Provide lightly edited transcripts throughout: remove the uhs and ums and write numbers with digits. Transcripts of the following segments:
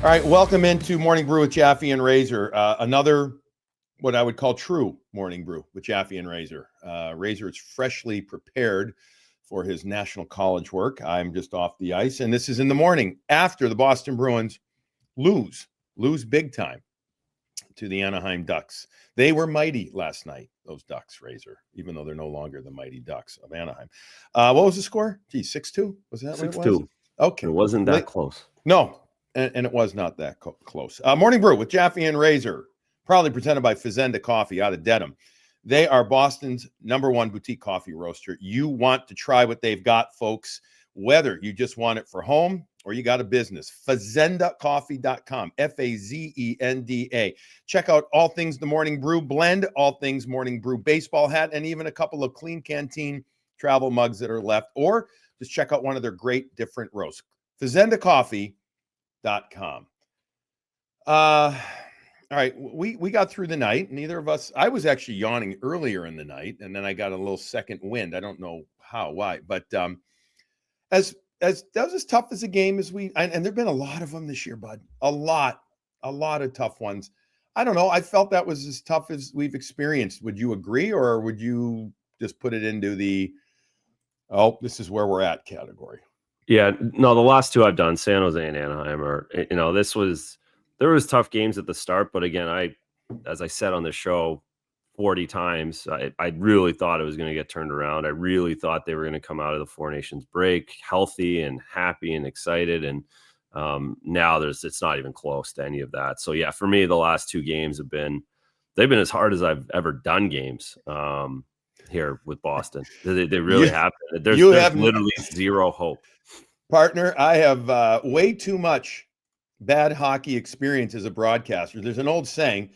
All right, welcome into Morning Brew with Jaffe and Razor. Another, what I would call true Morning Brew with Jaffe and Razor. Razor is freshly prepared for his national college work. I'm just off the ice, and this is in the morning after the Boston Bruins lose big time to the Anaheim Ducks. They were mighty last night, those Ducks, Razor, even though they're no longer the mighty Ducks of Anaheim. What was the score? 6-2? Was that 6-2. What it was? Okay. It wasn't that close. No. And it was not that close. Morning Brew with Jaffe and Razor, proudly presented by Fazenda Coffee out of Dedham. They are Boston's #1 boutique coffee roaster. You want to try what they've got, folks, whether you just want it for home or you got a business. FazendaCoffee.com, Fazenda. Check out all things the Morning Brew blend, all things Morning Brew baseball hat, and even a couple of Clean Canteen travel mugs that are left. Or just check out one of their great different roasts. FazendaCoffee.com. All right, we got through the night. Neither of us, I was actually yawning earlier in the night, and then I got a little second wind. I don't know why, but as that was as tough as a game as and there've been a lot of them this year, bud. A lot of tough ones. I don't know. I felt that was as tough as we've experienced. Would you agree, or would you just put it into the this is where we're at category? Yeah, no, the last two I've done, San Jose and Anaheim, there was tough games at the start, but again, as I said on the show 40 times, I really thought it was going to get turned around. I really thought they were going to come out of the Four Nations break healthy and happy and excited, and now it's not even close to any of that. So yeah, for me, the last two games they've been as hard as I've ever done games here with Boston. They really have. There's literally zero hope. Partner, I have way too much bad hockey experience as a broadcaster. There's an old saying,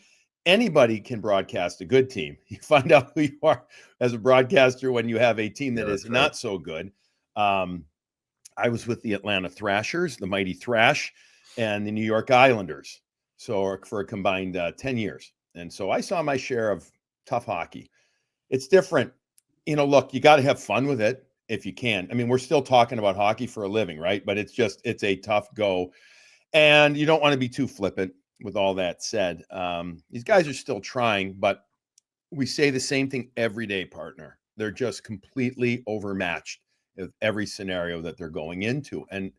anybody can broadcast a good team. You find out who you are as a broadcaster when you have a team that is not so good. I was with the Atlanta Thrashers, the mighty Thrash, and the New York Islanders, so for a combined 10 years. And so I saw my share of tough hockey. It's different. Look, you got to have fun with it. If you can. I mean, we're still talking about hockey for a living, right? But it's a tough go. And you don't want to be too flippant with all that said. These guys are still trying, but we say the same thing every day, partner. They're just completely overmatched with every scenario that they're going into. And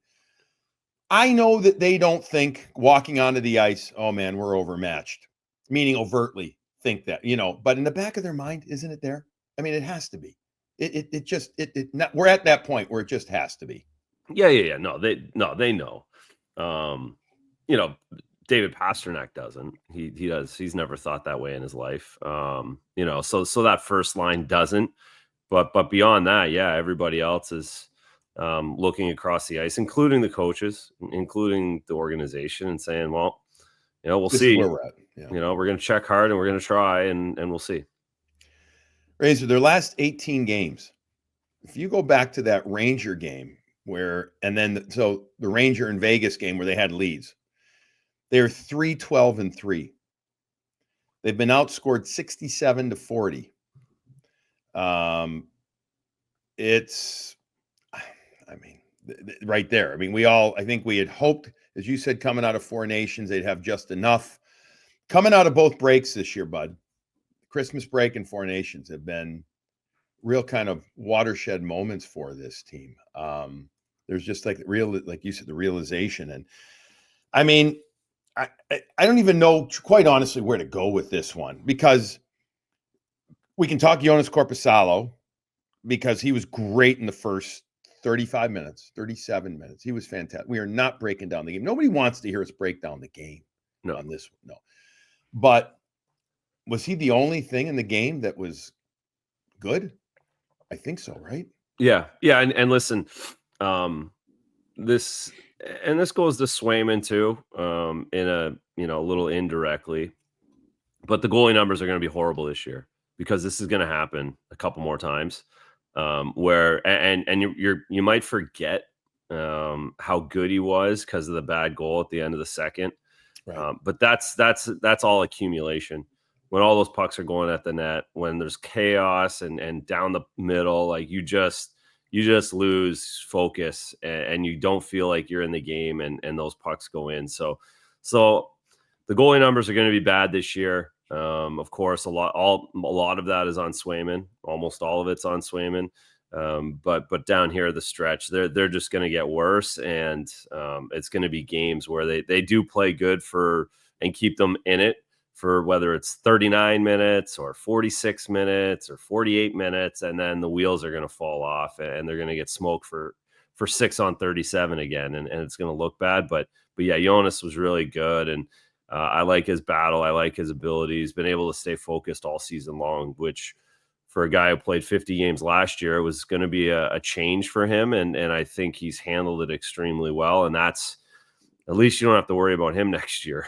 I know that they don't think walking onto the ice, oh man, we're overmatched, meaning overtly think that, but in the back of their mind, isn't it there? I mean, it has to be. We're at that point where it just has to be. Yeah. No, they know. David Pastrnak doesn't. He does. He's never thought that way in his life. So that first line doesn't. But beyond that, yeah, everybody else is looking across the ice, including the coaches, including the organization, and saying, well, we'll see. Where we're at. Yeah. We're going to check hard and we're going to try and we'll see. Razor, their last 18 games, if you go back to that Ranger game the Ranger and Vegas game where they had leads, they're 3-12-3. They've been outscored 67-40. It's, right there. I mean, I think we had hoped, as you said, coming out of Four Nations, they'd have just enough. Coming out of both breaks this year, bud. Christmas break and Four Nations have been real kind of watershed moments for this team. There's just like you said, the realization. And I mean, I don't even know, quite honestly, where to go with this one, because we can talk Jonas Korpisalo, because he was great in the first 35 minutes, 37 minutes. He was fantastic. We are not breaking down the game. Nobody wants to hear us break down the game on this one. No. But was he the only thing in the game that was good? I think so, right? Yeah. And listen, this goes to Swayman too, in a little indirectly, but the goalie numbers are going to be horrible this year, because this is going to happen a couple more times, where you might forget how good he was because of the bad goal at the end of the second. Right. But that's all accumulation. When all those pucks are going at the net, when there's chaos and down the middle, like you just lose focus and you don't feel like you're in the game, and those pucks go in. So So the goalie numbers are going to be bad this year. Of course, a lot of that is on Swayman. Almost all of it's on Swayman. But down here the stretch, they're just going to get worse, and it's going to be games where they do play good for and keep them in it for whether it's 39 minutes or 46 minutes or 48 minutes, and then the wheels are going to fall off and they're going to get smoked for 6 on 37 again, and it's going to look bad. But yeah, Jonas was really good, and I like his battle. I like his ability. He's been able to stay focused all season long, which for a guy who played 50 games last year, it was going to be a change for him. And I think he's handled it extremely well. And that's, at least you don't have to worry about him next year.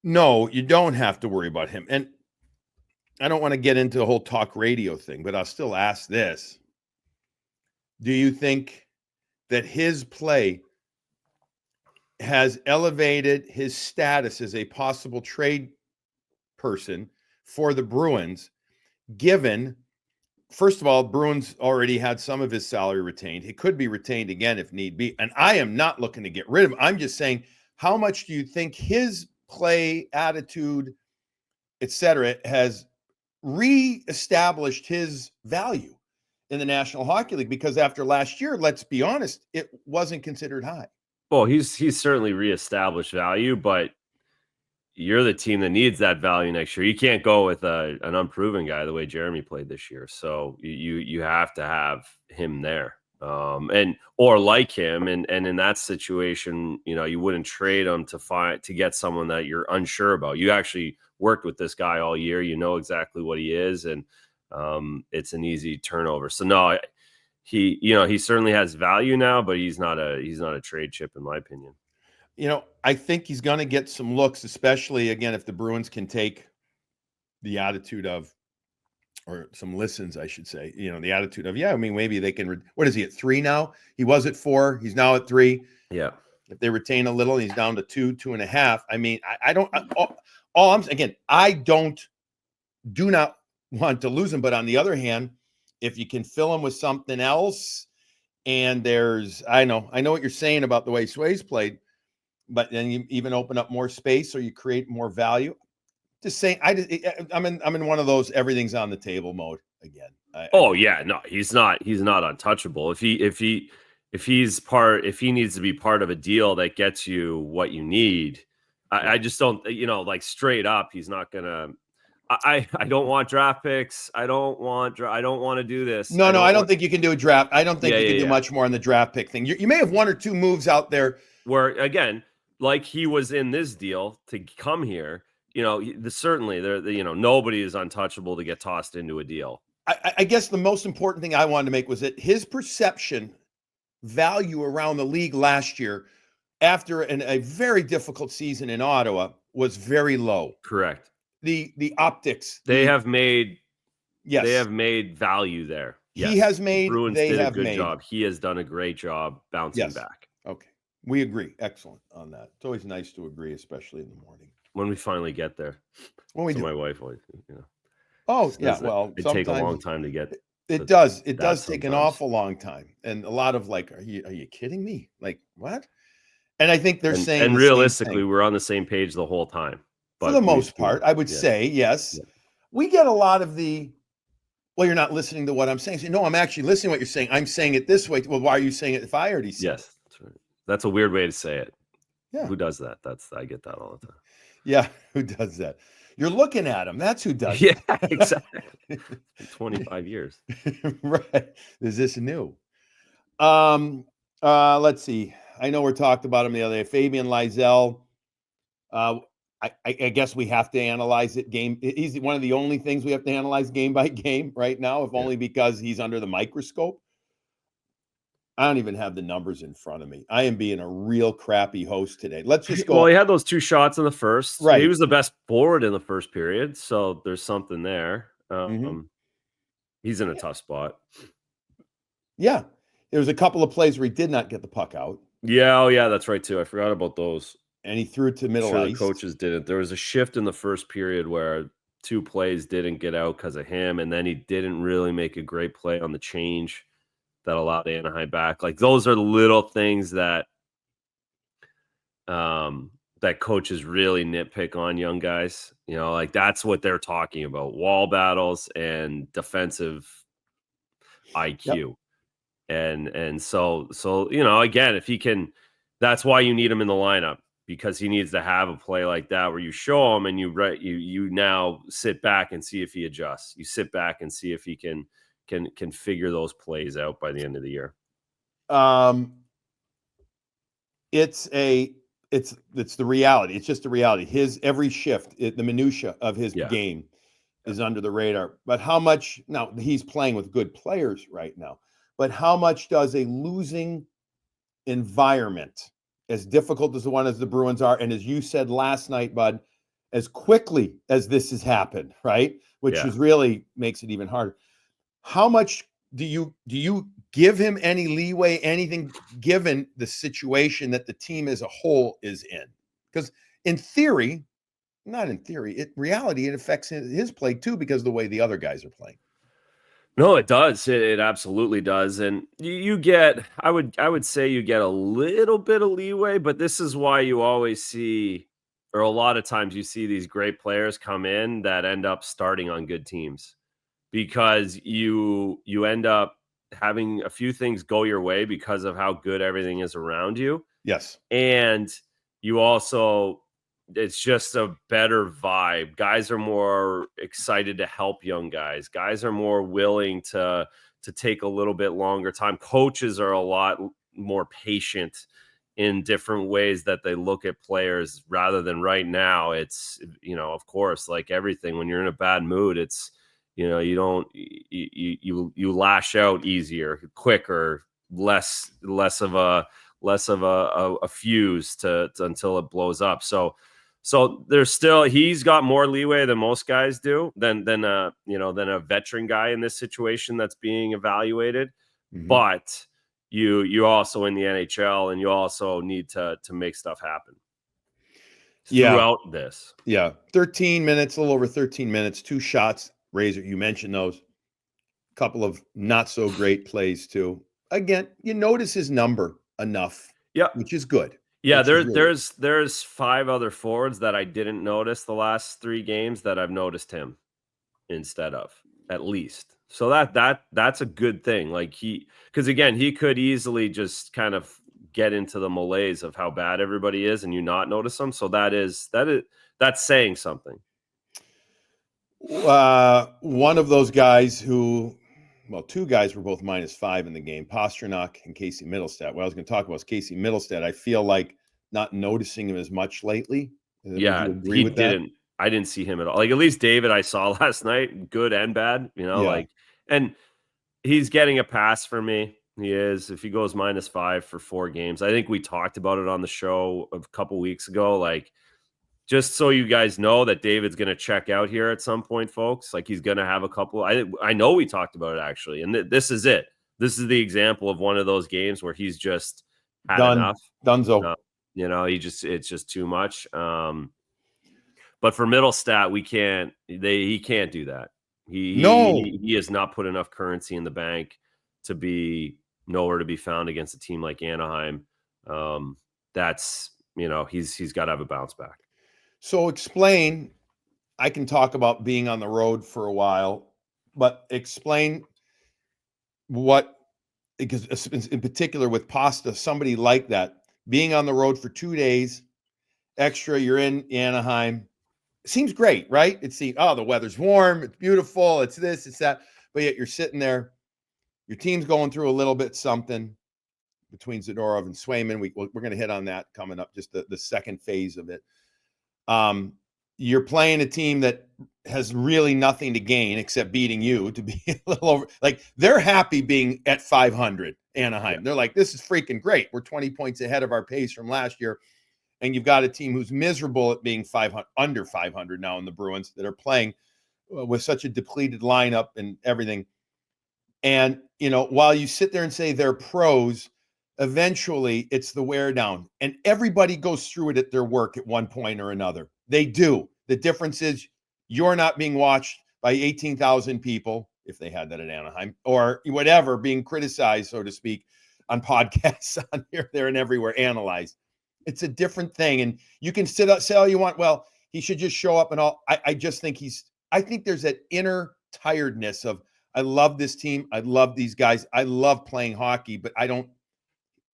No, you don't have to worry about him. And I don't want to get into the whole talk radio thing, but I'll still ask this. Do you think that his play has elevated his status as a possible trade person for the Bruins, given, first of all, Bruins already had some of his salary retained. He could be retained again if need be. And I am not looking to get rid of him. I'm just saying, how much do you think his play, attitude, etc., has reestablished his value in the National Hockey League? Because after last year, let's be honest, it wasn't considered high. Well, he's certainly reestablished value, but you're the team that needs that value next year. You can't go with an unproven guy the way Jeremy played this year. So you have to have him there, or like him. And in that situation, you wouldn't trade him to get someone that you're unsure about. You actually worked with this guy all year. You know exactly what he is, and it's an easy turnover. So no, he certainly has value now, but he's not a trade chip in my opinion. I think he's going to get some looks, especially, again, if the Bruins can take the attitude of, or some listens, I should say, the attitude of, maybe they can, what is he at 3 now? He was at 4. He's now at 3. Yeah. If they retain a little, he's down to 2.5. I mean, I do not want to lose him. But on the other hand, if you can fill him with something else, and I know what you're saying about the way Sway's played, but then you even open up more space or you create more value. Just saying, I'm in one of those everything's on the table mode again. He's not untouchable. If he needs to be part of a deal that gets you what you need, I just don't, like straight up, he's not gonna. I don't want draft picks. I don't want to do this. No, I don't think you can do a draft. I don't think you can do much more on the draft pick thing. You may have 1 or 2 moves out there where, again, like he was in this deal to come here. Certainly nobody is untouchable to get tossed into a deal. I guess the most important thing I wanted to make was that his perception value around the league last year, after a very difficult season in Ottawa, was very low. Correct. The optics. They have made value there. Yes. He has made. Bruins did a good job. He has done a great job bouncing back. Okay. We agree. Excellent on that. It's always nice to agree, especially in the morning. When we finally get there. When we do. My wife always, Oh, yeah. Well, it takes a long time to get. It does. It does take an awful long time. And a lot of like, are you kidding me? Like, what? And I think they're saying. And realistically, we're on the same page the whole time. For the most part, I would say, yes. Yeah. We get a lot of you're not listening to what I'm saying. So, no, I'm actually listening to what you're saying. I'm saying it this way. Well, why are you saying it if I already said it? Yes, that's right. That's a weird way to say it. Yeah. Who does that? I get that all the time. Yeah, who does that? You're looking at him. That's who does it. Yeah, exactly. 25 years. Right. Is this new? Let's see. I know we talked about him the other day. Fabian Lysell. I guess we have to analyze it he's one of the only things we have to analyze game by game right now, if only because he's under the microscope. I don't even have the numbers in front of me. I am being a real crappy host today. Let's just go. Well, he had those 2 shots in the first. Right. He was the best forward in the first period, so there's something there. He's in a tough spot. Yeah. There was a couple of plays where he did not get the puck out. Yeah, that's right too. I forgot about those. And he threw it to middle ice. The coaches didn't. There was a shift in the first period where 2 plays didn't get out because of him, and then he didn't really make a great play on the change that allowed Anaheim back. Like, those are little things that that coaches really nitpick on young guys. You know, like that's what they're talking about: wall battles and defensive Yep. IQ. And so you know, again, if he can, that's why you need him in the lineup, because he needs to have a play like that where you show him and you now sit back and see if he adjusts. You sit back and see if he can figure those plays out by the end of the year. It's the reality. It's just the reality. His every shift, the minutia of his game is under the radar. But how much now he's playing with good players right now, but how much does a losing environment, as difficult as the one as the Bruins are, and as you said last night, Bud, as quickly as this has happened, right? Which is really makes it even harder. How much do you give him any leeway, anything, given the situation that the team as a whole is in? Because in theory, not in theory, reality, it affects his play too, because of the way the other guys are playing. No, it does. It absolutely does. And you get, I would say you get a little bit of leeway, but this is why you always see, or a lot of times you see these great players come in that end up starting on good teams, because you end up having a few things go your way because of how good everything is around you. Yes. And you also, it's just a better vibe. Guys are more excited to help young guys. Guys are more willing to take a little bit longer time. Coaches are a lot more patient in different ways that they look at players, rather than right now. It's, you know, of course, like everything, when you're in a bad mood, it's, you know, you lash out easier, quicker, less of a fuse to until it blows up. So there's still, he's got more leeway than most guys do, than a veteran guy in this situation that's being evaluated. Mm-hmm. But you also in the NHL, and you also need to make stuff happen throughout this. Yeah. 13 minutes, a little over 13 minutes, 2 shots. Razor, you mentioned those. A couple of not so great plays too. Again, you notice his number enough, which is good. Yeah, there's 5 other forwards that I didn't notice the last 3 games that I've noticed him instead of, at least. So that's a good thing. Like, because again, he could easily just kind of get into the malaise of how bad everybody is and you not notice him. So that's saying something. One of those guys who, well, 2 guys were both -5 in the game, Pastrnak and Casey Middlestat. What I was going to talk about is Casey Middlestat. I feel like not noticing him as much lately. Would you agree with that? I didn't see him at all. Like, at least David I saw last night, good and bad, you know, like, and he's getting a pass for me. He is. If he goes -5 for 4 games, I think we talked about it on the show a couple weeks ago. Like, just so you guys know that David's going to check out here at some point, folks. Like, he's going to have a couple. I know we talked about it, actually. And this is it. This is the example of one of those games where he's just had enough. Dunzo. You know, it's just too much. But for Middlestat, he can't do that. He has not put enough currency in the bank to be nowhere to be found against a team like Anaheim. That's, you know, he's got to have a bounce back. So explain, I can talk about being on the road for a while, but explain what, because in particular with Pasta, somebody like that, being on the road for 2 days extra, you're in Anaheim, seems great, right? It's the weather's warm, it's beautiful, it's this, it's that, but yet you're sitting there, your team's going through a little bit something between Zadorov and Swayman. We're going to hit on that coming up, just the second phase of it. You're playing a team that has really nothing to gain except beating you, to be a little over. Like, they're happy being at 500, Anaheim. Yeah. They're like, this is freaking great. We're 20 points ahead of our pace from last year. And you've got a team who's miserable at being under 500 now in the Bruins, that are playing with such a depleted lineup and everything. And, you know, while you sit there and say they're pros, eventually it's the wear down, and everybody goes through it at their work at one point or another. They do. The difference is you're not being watched by 18,000 people, if they had that at Anaheim, or whatever, being criticized, so to speak, on podcasts on here, there, and everywhere, analyzed. It's a different thing. And you can say all you want. Well, he should just show up and all. I just think I think there's that inner tiredness of, I love this team. I love these guys. I love playing hockey, but I don't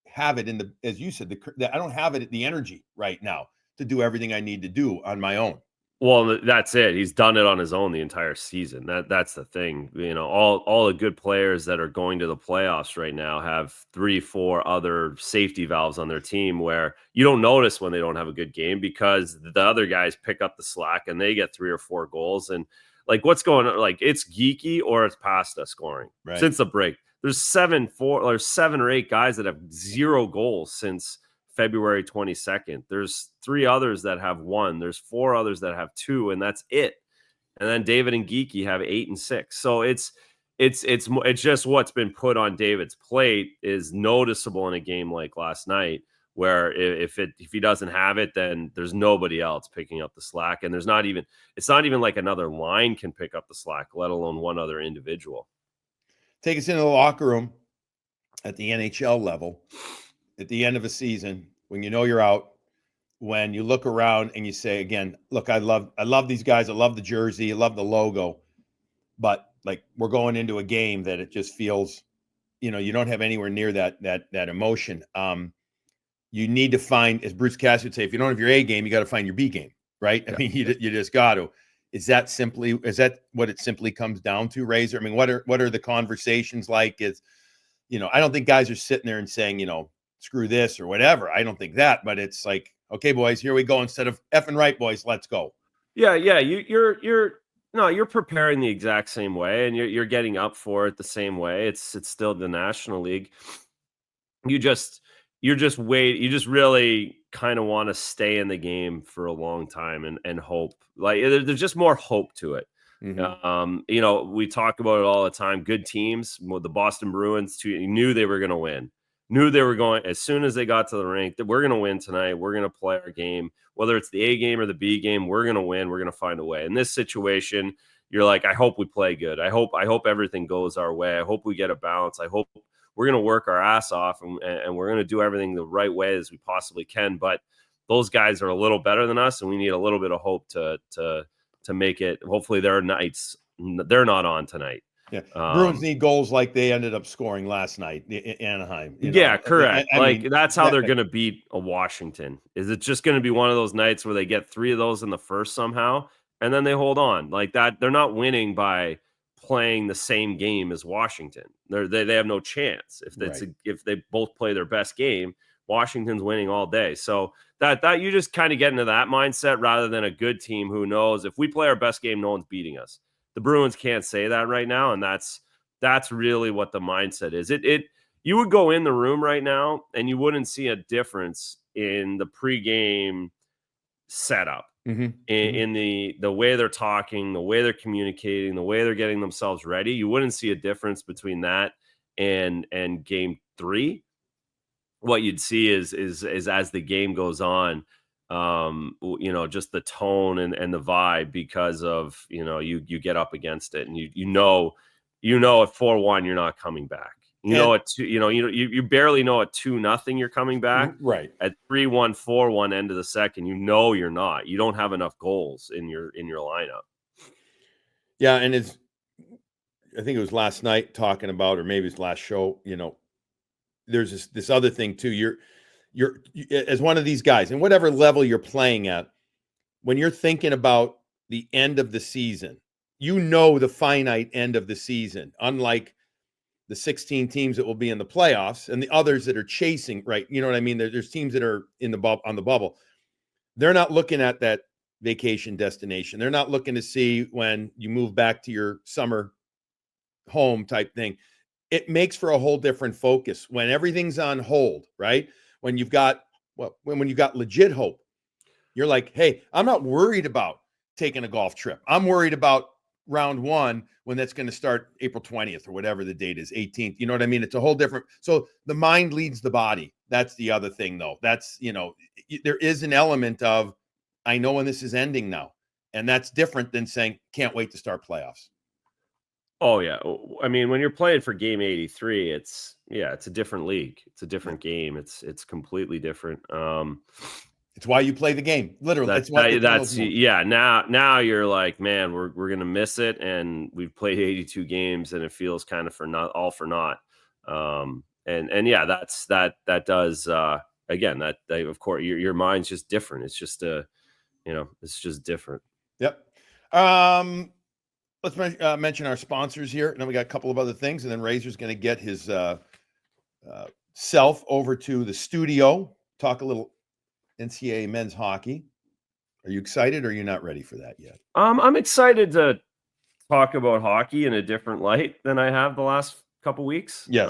have it as you said, I don't have the energy right now to do everything I need to do on my own. Well, that's it. He's done it on his own the entire season. That's the thing. All the good players that are going to the playoffs right now have 3, 4 other safety valves on their team where you don't notice when they don't have a good game because the other guys pick up the slack and they get 3 or 4 goals. And like, what's going on? Like, it's Geeky or it's Pasta scoring since the break. There's 7 or 8 guys that have 0 goals since February 22nd. There's 3 others that have 1. There's 4 others that have 2, and that's it. And then David and Geeky have 8 and 6. So it's just what's been put on David's plate is noticeable in a game like last night, where if he doesn't have it, then there's nobody else picking up the slack, and it's not even like another line can pick up the slack, let alone one other individual. Take us into the locker room at the NHL level. At the end of a season, when you know you're out, when you look around and you say, again, look, I love these guys. I love the jersey. I love the logo. But like, we're going into a game that it just feels, you don't have anywhere near that emotion. You need to find, as Bruce Cassidy would say, if you don't have your A game, you got to find your B game, right? Yeah. I mean, you just got to. Is that what it simply comes down to, Razor? I mean, what are the conversations like? I don't think guys are sitting there and saying, screw this or whatever. I don't think that, but it's like, okay, boys, here we go. Instead of effing right, boys, let's go. Yeah. You're preparing the exact same way, and you're getting up for it the same way. It's still the National League. You just really kind of want to stay in the game for a long time and hope. Like, there's just more hope to it. Mm-hmm. We talk about it all the time. Good teams, the Boston Bruins, knew they were going to win. Knew they were going, as soon as they got to the rink, that we're going to win tonight. We're going to play our game. Whether it's the A game or the B game, we're going to win. We're going to find a way. In this situation, you're like, I hope we play good. I hope everything goes our way. I hope we get a balance. I hope we're going to work our ass off and we're going to do everything the right way as we possibly can. But those guys are a little better than us, and we need a little bit of hope to make it. Hopefully their nights, they're not on tonight. Yeah, Bruins need goals like they ended up scoring last night in Anaheim. Yeah, correct. I mean, that's how they're going to beat a Washington. Is it just going to be one of those nights where they get 3 of those in the first somehow, and then they hold on like that? They're not winning by playing the same game as Washington. They have no chance if they both play their best game. Washington's winning all day. So that you just kind of get into that mindset rather than a good team who knows if we play our best game, no one's beating us. The Bruins can't say that right now, and that's really what the mindset is. You would go in the room right now and you wouldn't see a difference in the pregame setup, in the way they're talking, the way they're communicating, the way they're getting themselves ready. You wouldn't see a difference between that and game 3. What you'd see is as the game goes on, just the tone and the vibe, because of, you get up against it, and you know at 4-1 you're not coming back. At 2, you barely know at 2-0 you're coming back. Right. At 3-1, 4-1 end of the second, you're not. You don't have enough goals in your lineup. Yeah, and I think it was last night talking about, or maybe it's last show, there's this other thing too. You're as one of these guys, and whatever level you're playing at, when you're thinking about the end of the season, the finite end of the season, unlike the 16 teams that will be in the playoffs and the others that are chasing, right? You know what I mean? There's teams that are on the bubble. They're not looking at that vacation destination. They're not looking to see when you move back to your summer home type thing. It makes for a whole different focus when everything's on hold, right? When you've got when you got legit hope, you're like, hey, I'm not worried about taking a golf trip. I'm worried about round 1 when that's going to start April 20th or whatever the date is, 18th. You know what I mean? It's a whole different. So the mind leads the body. That's the other thing, though. That's, there is an element of, I know when this is ending now. And that's different than saying, can't wait to start playoffs. Oh yeah. I mean, when you're playing for game 83, it's a different league. It's a different game. It's completely different. It's why you play the game. Literally, it's what That's now you're like, man, we're gonna miss it, and we've played 82 games, and it feels kind of for naught. And yeah, that does again that of course your mind's just different. It's just it's just different. Yep. Let's mention our sponsors here, and then we got a couple of other things, and then Razor's going to get his self over to the studio, talk a little NCAA men's hockey. Are you excited, or are you not ready for that yet? I'm excited to talk about hockey in a different light than I have the last couple weeks. Yes.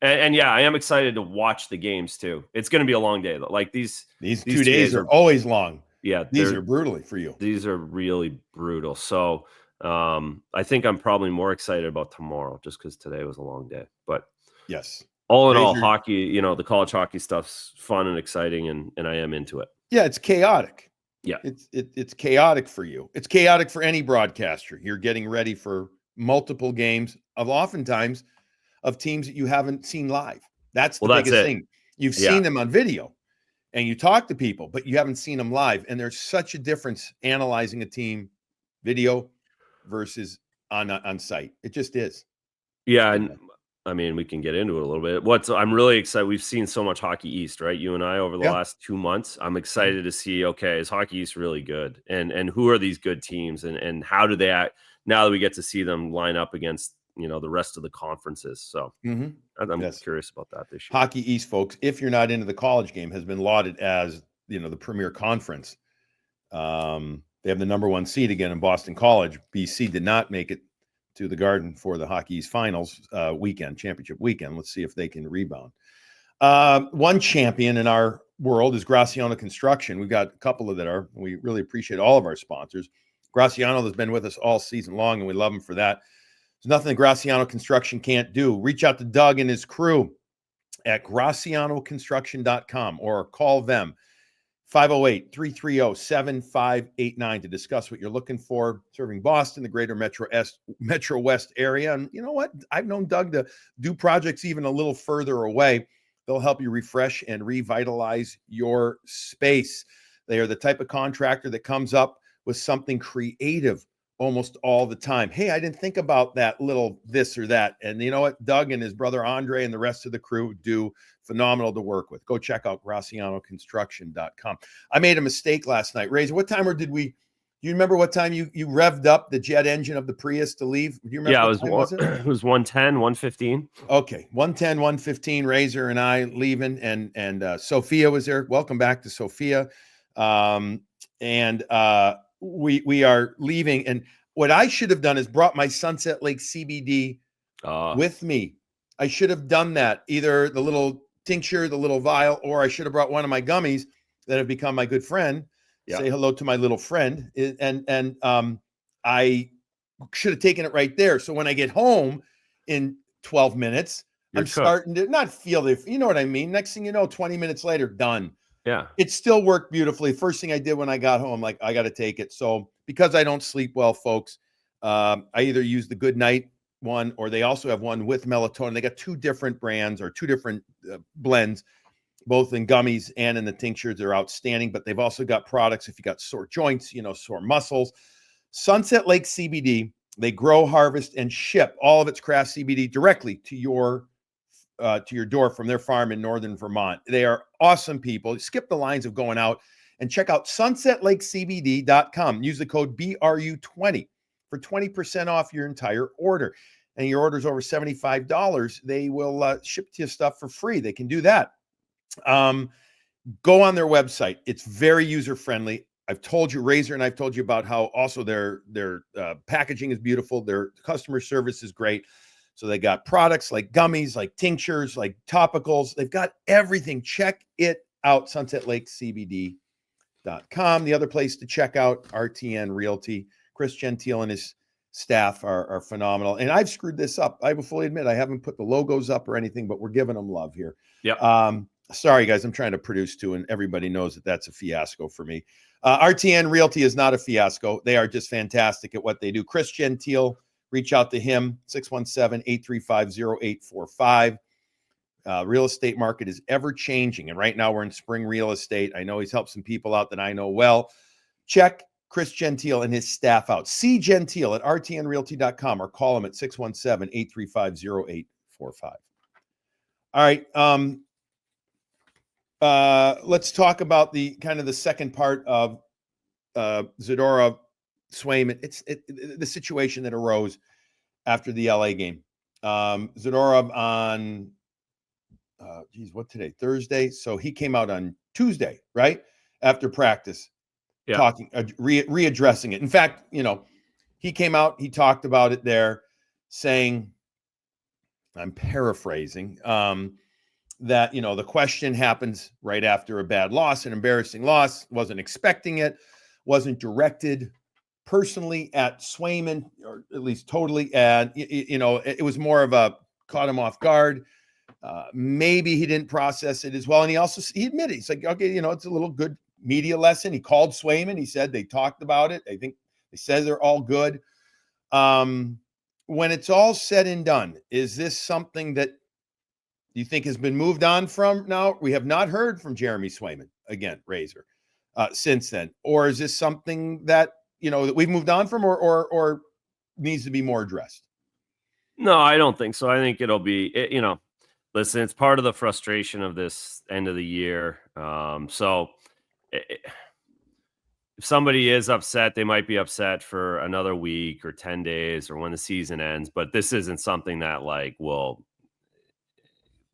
And yeah, I am excited to watch the games too. It's going to be a long day though. Like these 2 days are always long. Yeah, these are brutally for you. These are really brutal. So I think I'm probably more excited about tomorrow just because today was a long day. But yes, all in all, hockey, the college hockey stuff's fun and exciting, and I am into it. Yeah, it's chaotic. Yeah, it's chaotic for you. It's chaotic for any broadcaster. You're getting ready for multiple games of oftentimes of teams that you haven't seen live. That's the biggest thing. You've seen them on video and you talk to people, but you haven't seen them live. And there's such a difference analyzing a team video versus on site. It just is. Yeah. And I mean, we can get into it a little bit. I'm really excited. We've seen so much Hockey East, right? You and I over the last 2 months. I'm excited to see, okay, is Hockey East really good? And who are these good teams? And how do they act now that we get to see them line up against, the rest of the conferences? So I'm curious about that this year. Hockey East, folks, if you're not into the college game, has been lauded as, the premier conference. They have the number 1 seed again in Boston College. BC did not make it to the Garden for the Hockey East Finals championship weekend. Let's see if they can rebound. One champion in our world is Graciano Construction. We've got a couple of that are. We really appreciate all of our sponsors. Graciano has been with us all season long, and we love him for that. There's nothing that Graciano Construction can't do. Reach out to Doug and his crew at gracianoconstruction.com or call them 508-330-7589 to discuss what you're looking for, serving Boston, the greater Metro West area. And you know what? I've known Doug to do projects even a little further away. They'll help you refresh and revitalize your space. They are the type of contractor that comes up with something creative almost all the time. Hey, I didn't think about that little this or that. And you know what? Doug and his brother Andre and the rest of the crew do phenomenal to work with. Go check out gracianoconstruction.com. I made a mistake last night. Razor, what time do you remember what time you revved up the jet engine of the Prius to leave? Do you remember? Yeah, it was 1:10, 1:15. Okay, 1:10, 1:15, Razor and I leaving, and Sophia was there. Welcome back to Sophia. We are leaving, and what I should have done is brought my Sunset Lake CBD with me. I should have done that, either the little tincture, the little vial, or I should have brought one of my gummies that have become my good friend. Yeah. Say hello to my little friend, and I should have taken it right there. So when I get home in 12 minutes, I'm starting to not feel it. You know what I mean? Next thing you know, 20 minutes later, done. Yeah. It still worked beautifully. First thing I did when I got home, like, I got to take it. So because I don't sleep well, folks, I either use the Good Night one, or they also have one with melatonin. They got 2 different brands or 2 different blends, both in gummies and in the tinctures. They're outstanding, but they've also got products if you got sore joints, sore muscles. Sunset Lake CBD, they grow, harvest, and ship all of its craft CBD directly to your door from their farm in northern Vermont. They are awesome people. Skip the lines of going out and check out sunsetlakecbd.com. Use the code BRU20 for 20% off your entire order. And your order's over $75, they will ship to you stuff for free. They can do that. Go on their website. It's very user-friendly. I've told you, Razor, and I've told you about how also their packaging is beautiful. Their customer service is great. So they got products like gummies, like tinctures, like topicals. They've got everything. Check it out, sunsetlakecbd.com. The other place to check out, RTN Realty. Chris Gentile and his staff are phenomenal. And I've screwed this up. I will fully admit I haven't put the logos up or anything, but we're giving them love here. Yeah. Sorry, guys. I'm trying to produce too, and everybody knows that that's a fiasco for me. RTN Realty is not a fiasco. They are just fantastic at what they do. Chris Gentile, reach out to him, 617-835-0845. Real estate market is ever changing. And right now we're in spring real estate. I know he's helped some people out that I know well. Check Chris Gentile and his staff out. See Gentile at rtnrealty.com or call him at 617-835-0845. All right. Let's talk about the kind of the second part of Zadorov Swayman. It's the situation that arose after the LA game. Zadorov on, what today? Thursday. So he came out on Tuesday, right? After practice, talking, readdressing it. In fact, he came out, he talked about it there, saying, I'm paraphrasing, that, the question happens right after a bad loss, an embarrassing loss, wasn't expecting it, wasn't directed personally at Swayman, or at least totally at, it was more of a caught him off guard. Maybe he didn't process it as well. And he admitted, he's like, okay, it's a little good media lesson. He called Swayman. He said they talked about it. I think they said they're all good. When it's all said and done, is this something that you think has been moved on from now? We have not heard from Jeremy Swayman again, Razor, since then. Or is this something that, that we've moved on from or needs to be more addressed? No, I don't think so. I think it'll be, listen, it's part of the frustration of this end of the year. If somebody is upset, they might be upset for another week or 10 days or when the season ends, but this isn't something that will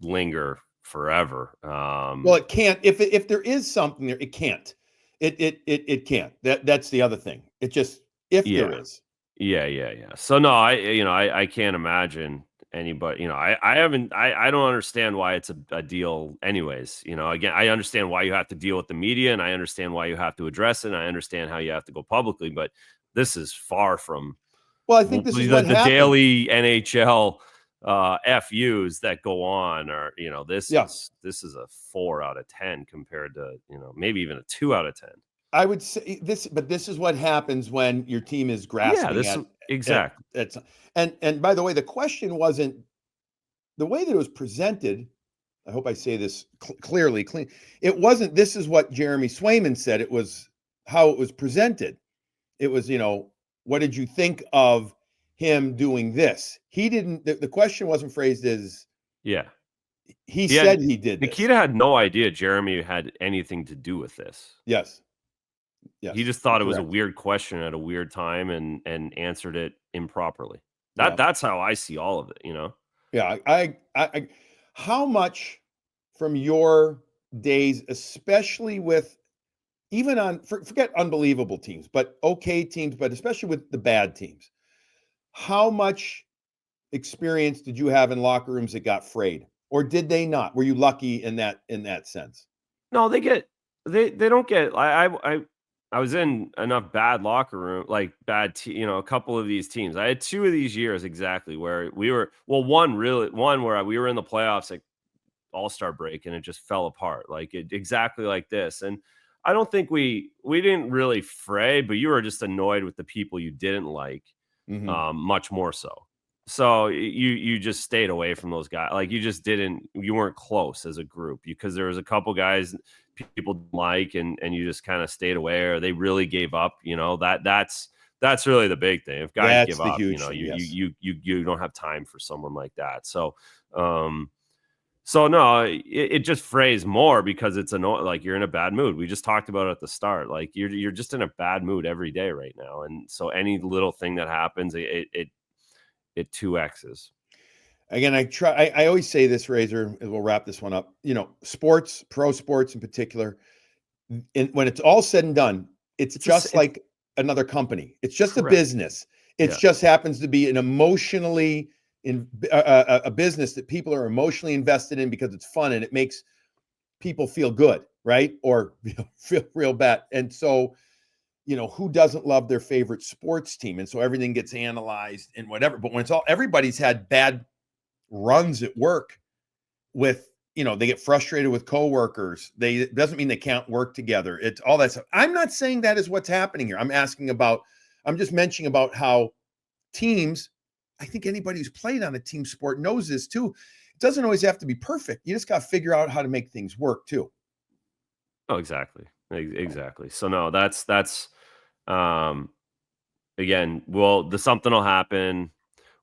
linger forever. Well, it can't. If there is something there, it can't. It can't. That's the other thing. It just there is. Yeah. So no, I can't imagine anybody. I don't understand why it's a deal. Anyways, again, I understand why you have to deal with the media, and I understand why you have to address it, and I understand how you have to go publicly. But this is far from. Well, I think this is what the happened. daily NHL FUs that go on, or this is a 4 out of 10 compared to maybe even a 2 out of 10. I would say this, but this is what happens when your team is grasping exactly. And by the way, the question wasn't the way that it was presented. I hope I say this clearly. It wasn't. This is what Jeremy Swayman said. It was how it was presented. It was, what did you think of him doing this? He didn't. The question wasn't phrased as. Yeah. He said he did. Nikita had no idea Jeremy had anything to do with this. Yes. He just thought it was a weird question at a weird time and answered it improperly. That's how I see all of it, Yeah. I how much from your days, especially with even on forget unbelievable teams, but okay teams, but especially with the bad teams, how much experience did you have in locker rooms that got frayed, or did they not? Were you lucky in that sense? No, they don't get. I was in enough bad locker room, like bad, a couple of these teams. I had 2 of these years exactly where we were, one where we were in the playoffs at All-Star break and it just fell apart, exactly like this. And I don't think we didn't really fray, but you were just annoyed with the people you didn't like, much more so. So you just stayed away from those guys. You weren't close as a group because there was a couple guys people didn't like and you just kind of stayed away, or they really gave up. That's really the big thing. If guys give up, you don't have time for someone like that. So no, it just frays more because it's annoying. You're in a bad mood. We just talked about it at the start. You're just in a bad mood every day right now, and so any little thing that happens, it 2X's. Again, I always say this, Razor, and we'll wrap this one up. Sports, pro sports in particular, when it's all said and done, it's just like another company. It's just a business. It just happens to be an emotionally a business that people are emotionally invested in because it's fun and it makes people feel good, right? Or feel real bad. And so, who doesn't love their favorite sports team? And so everything gets analyzed and whatever. But when everybody's had bad runs at work with, they get frustrated with coworkers. It doesn't mean they can't work together. It's all that stuff. I'm not saying that is what's happening here. I'm just mentioning about how teams I think anybody who's played on a team sport knows this too. It doesn't always have to be perfect. You just got to figure out how to make things work too. Oh, exactly. Exactly. So no, that's again, well, something will happen.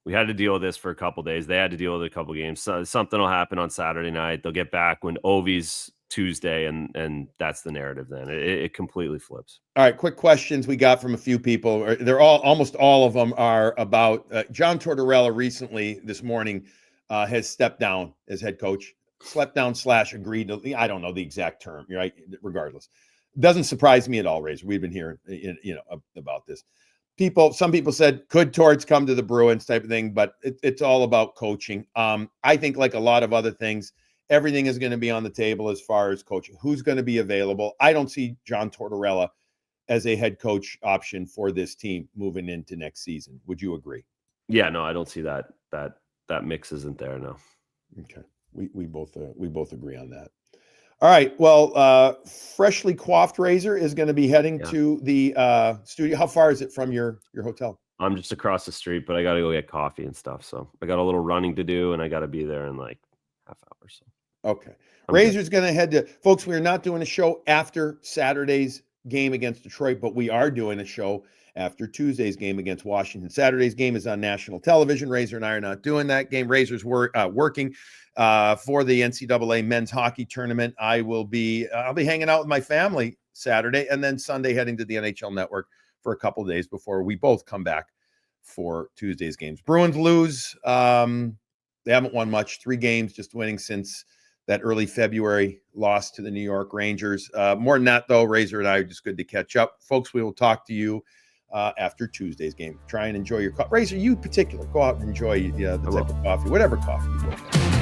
We had to deal with this for a couple days. They had to deal with it a couple games. So something will happen on Saturday night. They'll get back when Ovi's Tuesday, and that's the narrative. Then it completely flips. All right, quick questions we got from a few people. They're almost all of them are about John Tortorella. Recently, this morning, has stepped down as head coach. Slept down / agreed to. I don't know the exact term. Right. Regardless, doesn't surprise me at all. Razor. We've been hearing about this. Some people said, could Torts come to the Bruins type of thing, but it's all about coaching. I think like a lot of other things, everything is going to be on the table as far as coaching. Who's going to be available? I don't see John Tortorella as a head coach option for this team moving into next season. Would you agree? Yeah, no, I don't see that mix isn't there. No. Okay. We both agree on that. All right. Well, freshly coiffed Razor is going to be heading to the studio. How far is it from your hotel? I'm just across the street, but I got to go get coffee and stuff. So I got a little running to do, and I got to be there in like half hour. So okay. Razor's going to head to folks. We're not doing a show after Saturday's game against Detroit, but we are doing a show after Tuesday's game against Washington. Saturday's game is on national television. Razor and I are not doing that game. Razor's working for the NCAA men's hockey tournament. I'll be hanging out with my family Saturday, and then Sunday heading to the NHL Network for a couple of days before we both come back for Tuesday's games. Bruins lose. They haven't won much. 3 games, just winning since that early February loss to the New York Rangers. More than that, though, Razor and I are just good to catch up. Folks, we will talk to you after Tuesday's game. Try and enjoy your coffee. Razor, you in particular, go out and enjoy the type of coffee, whatever coffee you want.